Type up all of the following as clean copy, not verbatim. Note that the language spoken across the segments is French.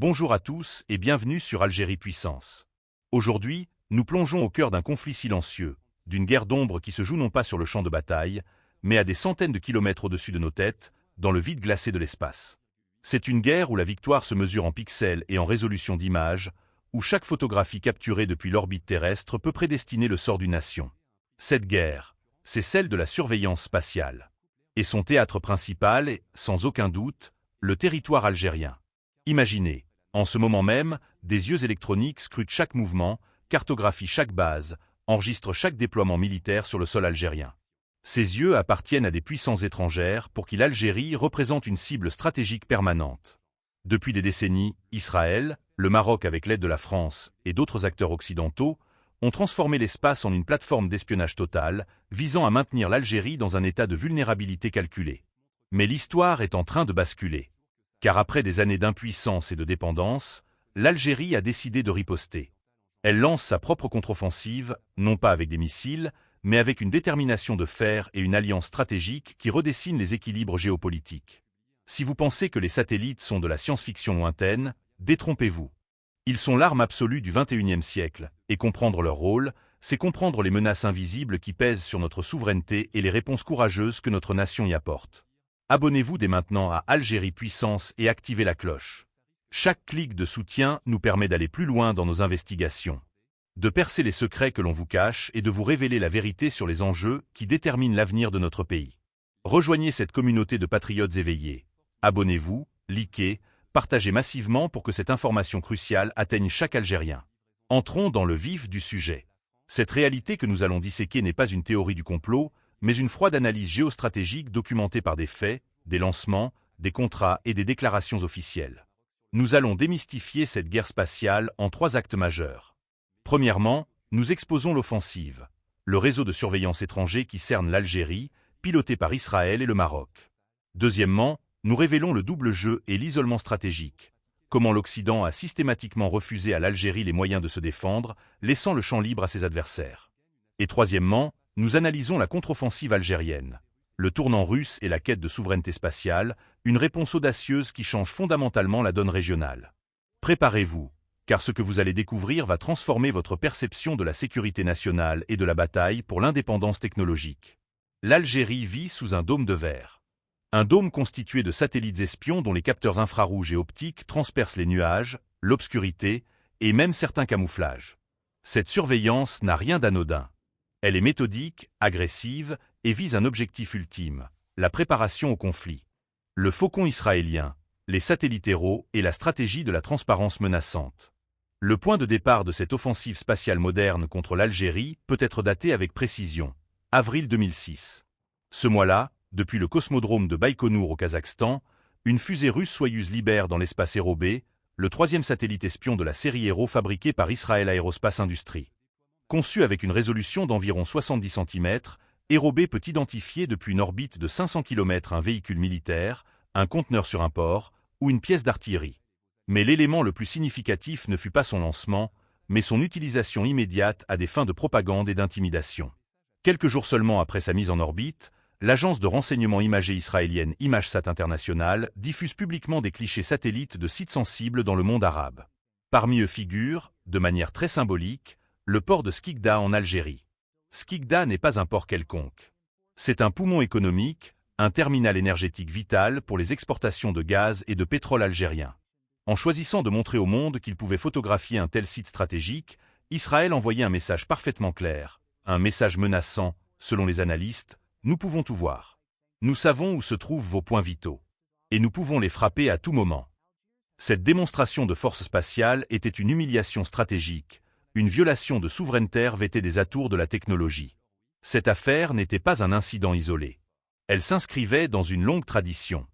Bonjour à tous et bienvenue sur Algérie Puissance. Aujourd'hui, nous plongeons au cœur d'un conflit silencieux, d'une guerre d'ombre qui se joue non pas sur le champ de bataille, mais à des centaines de kilomètres au-dessus de nos têtes, dans le vide glacé de l'espace. C'est une guerre où la victoire se mesure en pixels et en résolution d'image, où chaque photographie capturée depuis l'orbite terrestre peut prédestiner le sort d'une nation. Cette guerre, c'est celle de la surveillance spatiale. Et son théâtre principal est, sans aucun doute, le territoire algérien. Imaginez, en ce moment même, des yeux électroniques scrutent chaque mouvement, cartographient chaque base, enregistrent chaque déploiement militaire sur le sol algérien. Ces yeux appartiennent à des puissances étrangères pour qui l'Algérie représente une cible stratégique permanente. Depuis des décennies, Israël, le Maroc avec l'aide de la France et d'autres acteurs occidentaux ont transformé l'espace en une plateforme d'espionnage total, visant à maintenir l'Algérie dans un état de vulnérabilité calculée. Mais l'histoire est en train de basculer. Car après des années d'impuissance et de dépendance, l'Algérie a décidé de riposter. Elle lance sa propre contre-offensive, non pas avec des missiles, mais avec une détermination de fer et une alliance stratégique qui redessine les équilibres géopolitiques. Si vous pensez que les satellites sont de la science-fiction lointaine, détrompez-vous. Ils sont l'arme absolue du XXIe siècle, et comprendre leur rôle, c'est comprendre les menaces invisibles qui pèsent sur notre souveraineté et les réponses courageuses que notre nation y apporte. Abonnez-vous dès maintenant à Algérie Puissance et activez la cloche. Chaque clic de soutien nous permet d'aller plus loin dans nos investigations, de percer les secrets que l'on vous cache et de vous révéler la vérité sur les enjeux qui déterminent l'avenir de notre pays. Rejoignez cette communauté de patriotes éveillés. Abonnez-vous, likez, partagez massivement pour que cette information cruciale atteigne chaque Algérien. Entrons dans le vif du sujet. Cette réalité que nous allons disséquer n'est pas une théorie du complot, mais une froide analyse géostratégique documentée par des faits, des lancements, des contrats et des déclarations officielles. Nous allons démystifier cette guerre spatiale en 3 actes majeurs. Premièrement, nous exposons l'offensive, le réseau de surveillance étranger qui cerne l'Algérie, piloté par Israël et le Maroc. Deuxièmement, nous révélons le double jeu et l'isolement stratégique. Comment l'Occident a systématiquement refusé à l'Algérie les moyens de se défendre, laissant le champ libre à ses adversaires. Et troisièmement, nous analysons la contre-offensive algérienne, le tournant russe et la quête de souveraineté spatiale, une réponse audacieuse qui change fondamentalement la donne régionale. Préparez-vous, car ce que vous allez découvrir va transformer votre perception de la sécurité nationale et de la bataille pour l'indépendance technologique. L'Algérie vit sous un dôme de verre. Un dôme constitué de satellites espions dont les capteurs infrarouges et optiques transpercent les nuages, l'obscurité et même certains camouflages. Cette surveillance n'a rien d'anodin. Elle est méthodique, agressive et vise un objectif ultime, la préparation au conflit. Le faucon israélien, les satellites héros et la stratégie de la transparence menaçante. Le point de départ de cette offensive spatiale moderne contre l'Algérie peut être daté avec précision. Avril 2006. Ce mois-là, depuis le cosmodrome de Baïkonour au Kazakhstan, une fusée russe Soyouz libère dans l'espace Héro B, le 3e satellite espion de la série Héro fabriqué par Israël Aerospace Industries. Conçu avec une résolution d'environ 70 cm, Héro B peut identifier depuis une orbite de 500 km un véhicule militaire, un conteneur sur un port ou une pièce d'artillerie. Mais l'élément le plus significatif ne fut pas son lancement, mais son utilisation immédiate à des fins de propagande et d'intimidation. Quelques jours seulement après sa mise en orbite, l'agence de renseignement imagée israélienne ImageSat International diffuse publiquement des clichés satellites de sites sensibles dans le monde arabe. Parmi eux figure, de manière très symbolique, le port de Skikda en Algérie. Skikda n'est pas un port quelconque. C'est un poumon économique, un terminal énergétique vital pour les exportations de gaz et de pétrole algérien. En choisissant de montrer au monde qu'il pouvait photographier un tel site stratégique, Israël envoyait un message parfaitement clair, un message menaçant, selon les analystes: nous pouvons tout voir. Nous savons où se trouvent vos points vitaux. Et nous pouvons les frapper à tout moment. Cette démonstration de force spatiale était une humiliation stratégique, une violation de souveraineté vêtée des atours de la technologie. Cette affaire n'était pas un incident isolé. Elle s'inscrivait dans une longue tradition.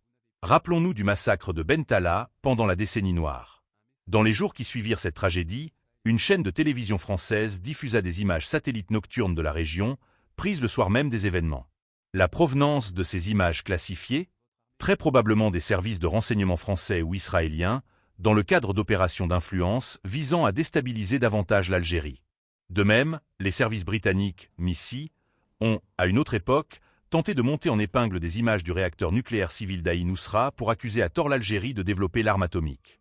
Rappelons-nous du massacre de Bentala pendant la décennie noire. Dans les jours qui suivirent cette tragédie, une chaîne de télévision française diffusa des images satellites nocturnes de la région, prises le soir même des événements. La provenance de ces images classifiées, très probablement des services de renseignement français ou israéliens, dans le cadre d'opérations d'influence visant à déstabiliser davantage l'Algérie. De même, les services britanniques, MI6, ont, à une autre époque, tenté de monter en épingle des images du réacteur nucléaire civil d'Aïn Nusra pour accuser à tort l'Algérie de développer l'arme atomique.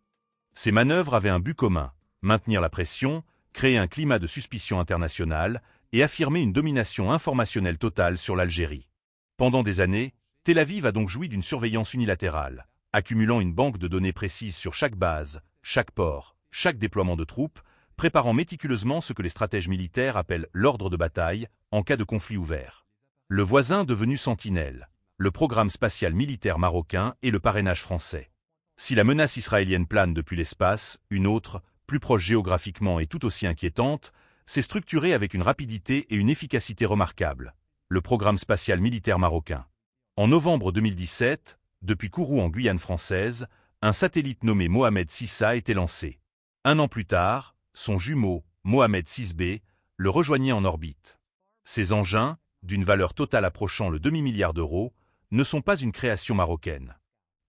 Ces manœuvres avaient un but commun, maintenir la pression, créer un climat de suspicion internationale et affirmer une domination informationnelle totale sur l'Algérie. Pendant des années, Tel Aviv a donc joui d'une surveillance unilatérale, accumulant une banque de données précises sur chaque base, chaque port, chaque déploiement de troupes, préparant méticuleusement ce que les stratèges militaires appellent l'ordre de bataille en cas de conflit ouvert. Le voisin devenu sentinelle, le programme spatial militaire marocain et le parrainage français. Si la menace israélienne plane depuis l'espace, une autre, plus proche géographiquement et tout aussi inquiétante, s'est structurée avec une rapidité et une efficacité remarquables, le programme spatial militaire marocain. En novembre 2017, depuis Kourou en Guyane française, un satellite nommé Mohamed VI a été lancé. Un an plus tard, son jumeau, Mohamed VI-B, le rejoignait en orbite. Ces engins, d'une valeur totale approchant le demi-milliard d'euros, ne sont pas une création marocaine.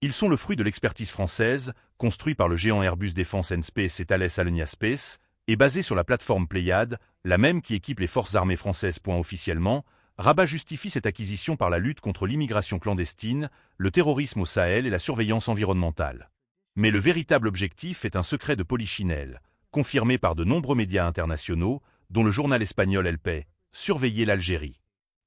Ils sont le fruit de l'expertise française, construit par le géant Airbus Defence and Space et Thales Alenia Space, et basé sur la plateforme Pléiade, la même qui équipe les forces armées françaises. Officiellement, Rabat justifie cette acquisition par la lutte contre l'immigration clandestine, le terrorisme au Sahel et la surveillance environnementale. Mais le véritable objectif est un secret de polichinelle, confirmé par de nombreux médias internationaux, dont le journal espagnol El País, surveiller l'Algérie.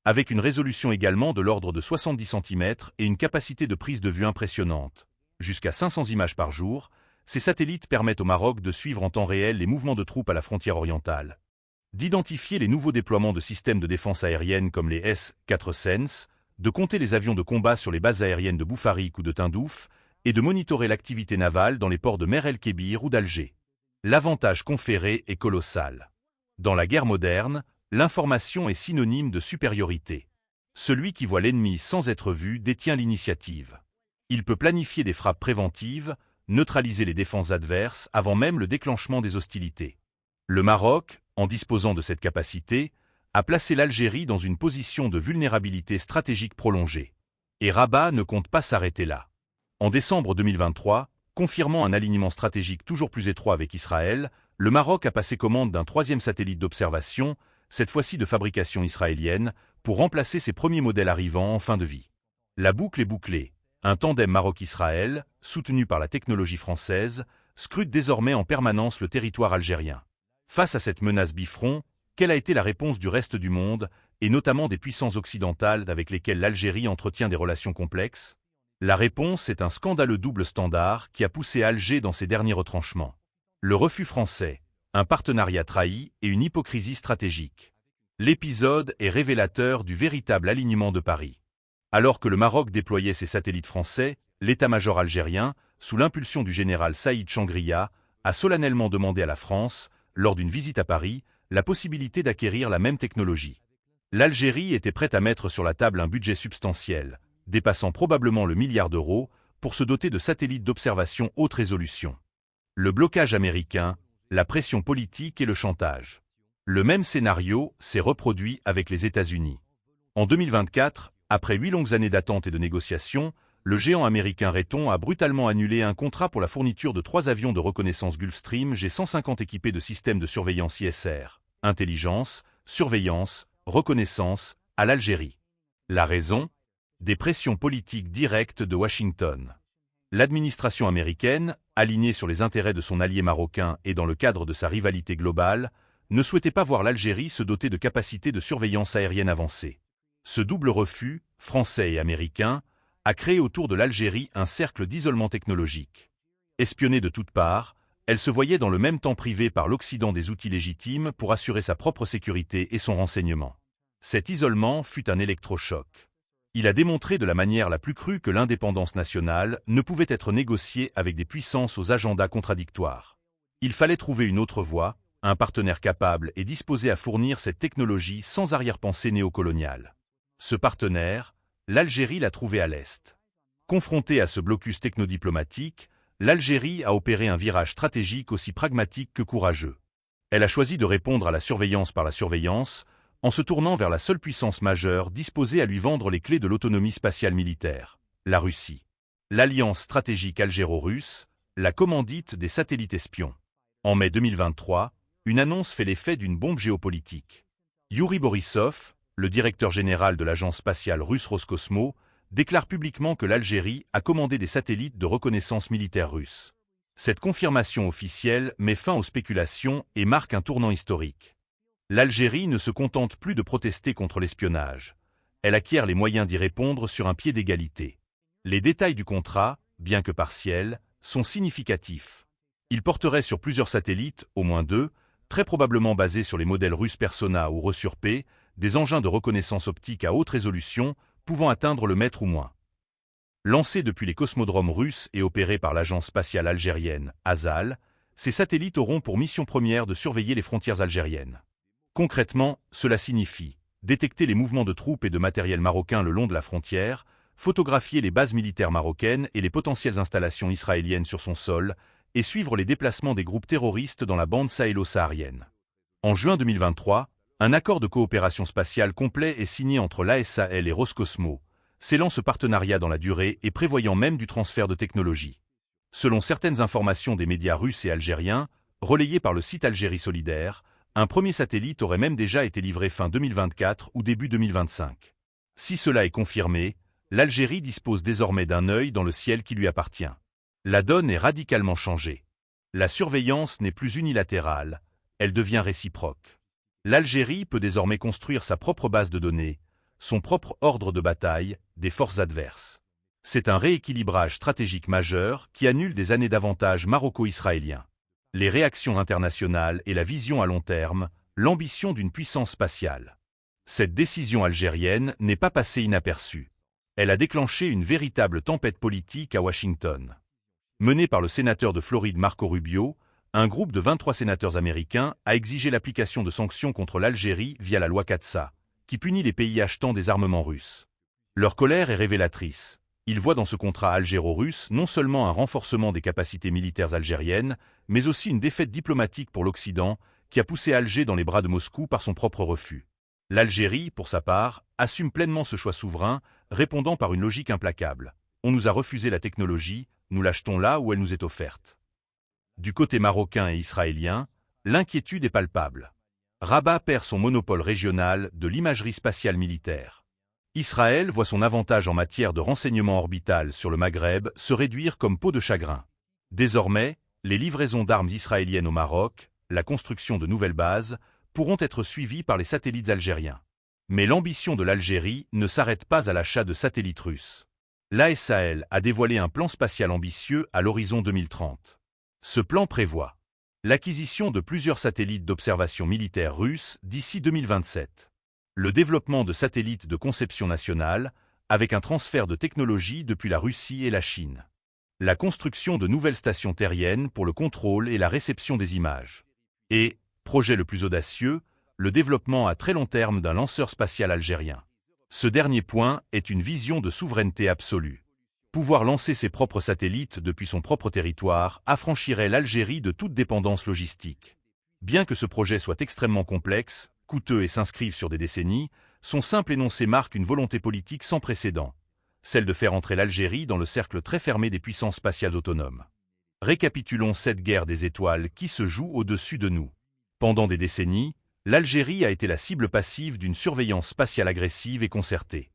Avec une résolution également de l'ordre de 70 cm et une capacité de prise de vue impressionnante, jusqu'à 500 images par jour, ces satellites permettent au Maroc de suivre en temps réel les mouvements de troupes à la frontière orientale, d'identifier les nouveaux déploiements de systèmes de défense aérienne comme les S-4 Sense, de compter les avions de combat sur les bases aériennes de Boufarik ou de Tindouf, et de monitorer l'activité navale dans les ports de Mer el-Kébir ou d'Alger. L'avantage conféré est colossal. Dans la guerre moderne, l'information est synonyme de supériorité. Celui qui voit l'ennemi sans être vu détient l'initiative. Il peut planifier des frappes préventives, neutraliser les défenses adverses avant même le déclenchement des hostilités. Le Maroc, en disposant de cette capacité, a placé l'Algérie dans une position de vulnérabilité stratégique prolongée. Et Rabat ne compte pas s'arrêter là. En décembre 2023, confirmant un alignement stratégique toujours plus étroit avec Israël, le Maroc a passé commande d'un troisième satellite d'observation, cette fois-ci de fabrication israélienne, pour remplacer ses premiers modèles arrivant en fin de vie. La boucle est bouclée. Un tandem Maroc-Israël, soutenu par la technologie française, scrute désormais en permanence le territoire algérien. Face à cette menace bifront, quelle a été la réponse du reste du monde, et notamment des puissances occidentales avec lesquelles l'Algérie entretient des relations complexes? La réponse est un scandaleux double standard qui a poussé Alger dans ses derniers retranchements. Le refus français, un partenariat trahi et une hypocrisie stratégique. L'épisode est révélateur du véritable alignement de Paris. Alors que le Maroc déployait ses satellites français, l'état-major algérien, sous l'impulsion du général Saïd Changria, a solennellement demandé à la France, lors d'une visite à Paris, la possibilité d'acquérir la même technologie. L'Algérie était prête à mettre sur la table un budget substantiel, dépassant probablement le milliard d'euros, pour se doter de satellites d'observation haute résolution. Le blocage américain, la pression politique et le chantage. Le même scénario s'est reproduit avec les États-Unis. En 2024, après 8 longues années d'attente et de négociations, le géant américain Raytheon a brutalement annulé un contrat pour la fourniture de 3 avions de reconnaissance Gulfstream G150 équipés de systèmes de surveillance ISR, intelligence, surveillance, reconnaissance, à l'Algérie. La raison? Des pressions politiques directes de Washington. L'administration américaine, alignée sur les intérêts de son allié marocain et dans le cadre de sa rivalité globale, ne souhaitait pas voir l'Algérie se doter de capacités de surveillance aérienne avancées. Ce double refus, français et américain, a créé autour de l'Algérie un cercle d'isolement technologique. Espionnée de toutes parts, elle se voyait dans le même temps privée par l'Occident des outils légitimes pour assurer sa propre sécurité et son renseignement. Cet isolement fut un électrochoc. Il a démontré de la manière la plus crue que l'indépendance nationale ne pouvait être négociée avec des puissances aux agendas contradictoires. Il fallait trouver une autre voie, un partenaire capable et disposé à fournir cette technologie sans arrière-pensée néocoloniale. Ce partenaire, l'Algérie l'a trouvé à l'Est. Confrontée à ce blocus technodiplomatique, l'Algérie a opéré un virage stratégique aussi pragmatique que courageux. Elle a choisi de répondre à la surveillance par la surveillance, en se tournant vers la seule puissance majeure disposée à lui vendre les clés de l'autonomie spatiale militaire, la Russie. L'alliance stratégique algéro-russe, la commandite des satellites espions. En mai 2023, une annonce fait l'effet d'une bombe géopolitique. Yuri Borisov, le directeur général de l'agence spatiale russe Roscosmos, déclare publiquement que l'Algérie a commandé des satellites de reconnaissance militaire russe. Cette confirmation officielle met fin aux spéculations et marque un tournant historique. L'Algérie ne se contente plus de protester contre l'espionnage. Elle acquiert les moyens d'y répondre sur un pied d'égalité. Les détails du contrat, bien que partiels, sont significatifs. Il porterait sur plusieurs satellites, au moins 2, très probablement basés sur les modèles russes Persona ou Resurp, des engins de reconnaissance optique à haute résolution pouvant atteindre le mètre ou moins. Lancés depuis les cosmodromes russes et opérés par l'agence spatiale algérienne, ASAL, ces satellites auront pour mission première de surveiller les frontières algériennes. Concrètement, cela signifie détecter les mouvements de troupes et de matériel marocain le long de la frontière, photographier les bases militaires marocaines et les potentielles installations israéliennes sur son sol, et suivre les déplacements des groupes terroristes dans la bande sahélo-saharienne. En juin 2023, un accord de coopération spatiale complet est signé entre l'ASAL et Roscosmos, scellant ce partenariat dans la durée et prévoyant même du transfert de technologie. Selon certaines informations des médias russes et algériens, relayées par le site Algérie Solidaire, un premier satellite aurait même déjà été livré fin 2024 ou début 2025. Si cela est confirmé, l'Algérie dispose désormais d'un œil dans le ciel qui lui appartient. La donne est radicalement changée. La surveillance n'est plus unilatérale, elle devient réciproque. L'Algérie peut désormais construire sa propre base de données, son propre ordre de bataille, des forces adverses. C'est un rééquilibrage stratégique majeur qui annule des années d'avantages maroco-israéliens. Les réactions internationales et la vision à long terme, l'ambition d'une puissance spatiale. Cette décision algérienne n'est pas passée inaperçue. Elle a déclenché une véritable tempête politique à Washington. Mené par le sénateur de Floride Marco Rubio, un groupe de 23 sénateurs américains a exigé l'application de sanctions contre l'Algérie via la loi Katsa, qui punit les pays achetant des armements russes. Leur colère est révélatrice. Ils voient dans ce contrat algéro-russe non seulement un renforcement des capacités militaires algériennes, mais aussi une défaite diplomatique pour l'Occident, qui a poussé Alger dans les bras de Moscou par son propre refus. L'Algérie, pour sa part, assume pleinement ce choix souverain, répondant par une logique implacable. On nous a refusé la technologie, nous l'achetons là où elle nous est offerte. Du côté marocain et israélien, l'inquiétude est palpable. Rabat perd son monopole régional de l'imagerie spatiale militaire. Israël voit son avantage en matière de renseignement orbital sur le Maghreb se réduire comme peau de chagrin. Désormais, les livraisons d'armes israéliennes au Maroc, la construction de nouvelles bases, pourront être suivies par les satellites algériens. Mais l'ambition de l'Algérie ne s'arrête pas à l'achat de satellites russes. L'ASAL a dévoilé un plan spatial ambitieux à l'horizon 2030. Ce plan prévoit l'acquisition de plusieurs satellites d'observation militaire russes d'ici 2027, le développement de satellites de conception nationale, avec un transfert de technologie depuis la Russie et la Chine, la construction de nouvelles stations terriennes pour le contrôle et la réception des images, et, projet le plus audacieux, le développement à très long terme d'un lanceur spatial algérien. Ce dernier point est une vision de souveraineté absolue. Pouvoir lancer ses propres satellites depuis son propre territoire affranchirait l'Algérie de toute dépendance logistique. Bien que ce projet soit extrêmement complexe, coûteux et s'inscrive sur des décennies, son simple énoncé marque une volonté politique sans précédent, celle de faire entrer l'Algérie dans le cercle très fermé des puissances spatiales autonomes. Récapitulons cette guerre des étoiles qui se joue au-dessus de nous. Pendant des décennies, l'Algérie a été la cible passive d'une surveillance spatiale agressive et concertée.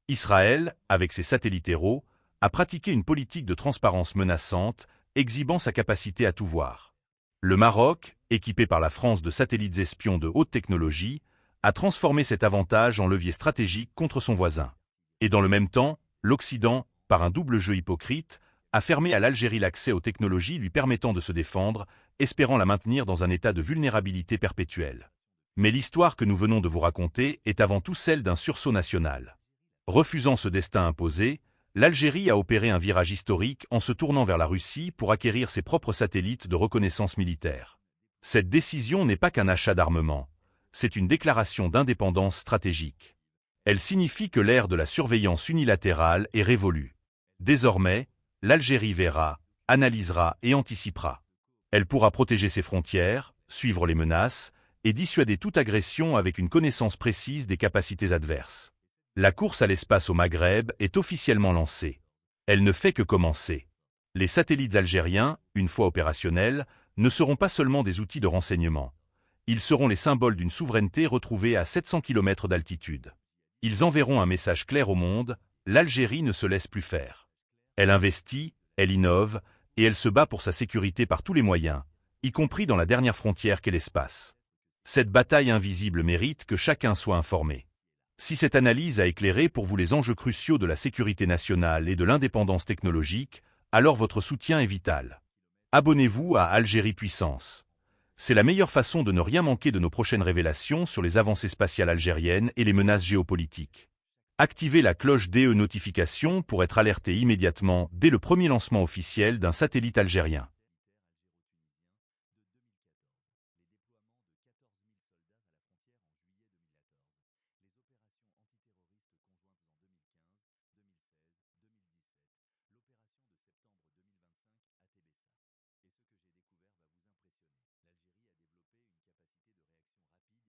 Israël, avec ses satellites héros, a pratiqué une politique de transparence menaçante, exhibant sa capacité à tout voir. Le Maroc, équipé par la France de satellites espions de haute technologie, a transformé cet avantage en levier stratégique contre son voisin. Et dans le même temps, l'Occident, par un double jeu hypocrite, a fermé à l'Algérie l'accès aux technologies lui permettant de se défendre, espérant la maintenir dans un état de vulnérabilité perpétuelle. Mais l'histoire que nous venons de vous raconter est avant tout celle d'un sursaut national. Refusant ce destin imposé, l'Algérie a opéré un virage historique en se tournant vers la Russie pour acquérir ses propres satellites de reconnaissance militaire. Cette décision n'est pas qu'un achat d'armement, c'est une déclaration d'indépendance stratégique. Elle signifie que l'ère de la surveillance unilatérale est révolue. Désormais, l'Algérie verra, analysera et anticipera. Elle pourra protéger ses frontières, suivre les menaces, et dissuader toute agression avec une connaissance précise des capacités adverses. La course à l'espace au Maghreb est officiellement lancée. Elle ne fait que commencer. Les satellites algériens, une fois opérationnels, ne seront pas seulement des outils de renseignement. Ils seront les symboles d'une souveraineté retrouvée à 700 km d'altitude. Ils enverront un message clair au monde, l'Algérie ne se laisse plus faire. Elle investit, elle innove, et elle se bat pour sa sécurité par tous les moyens, y compris dans la dernière frontière qu'est l'espace. Cette bataille invisible mérite que chacun soit informé. Si cette analyse a éclairé pour vous les enjeux cruciaux de la sécurité nationale et de l'indépendance technologique, alors votre soutien est vital. Abonnez-vous à Algérie Puissance. C'est la meilleure façon de ne rien manquer de nos prochaines révélations sur les avancées spatiales algériennes et les menaces géopolitiques. Activez la cloche DE notification pour être alerté immédiatement dès le premier lancement officiel d'un satellite algérien.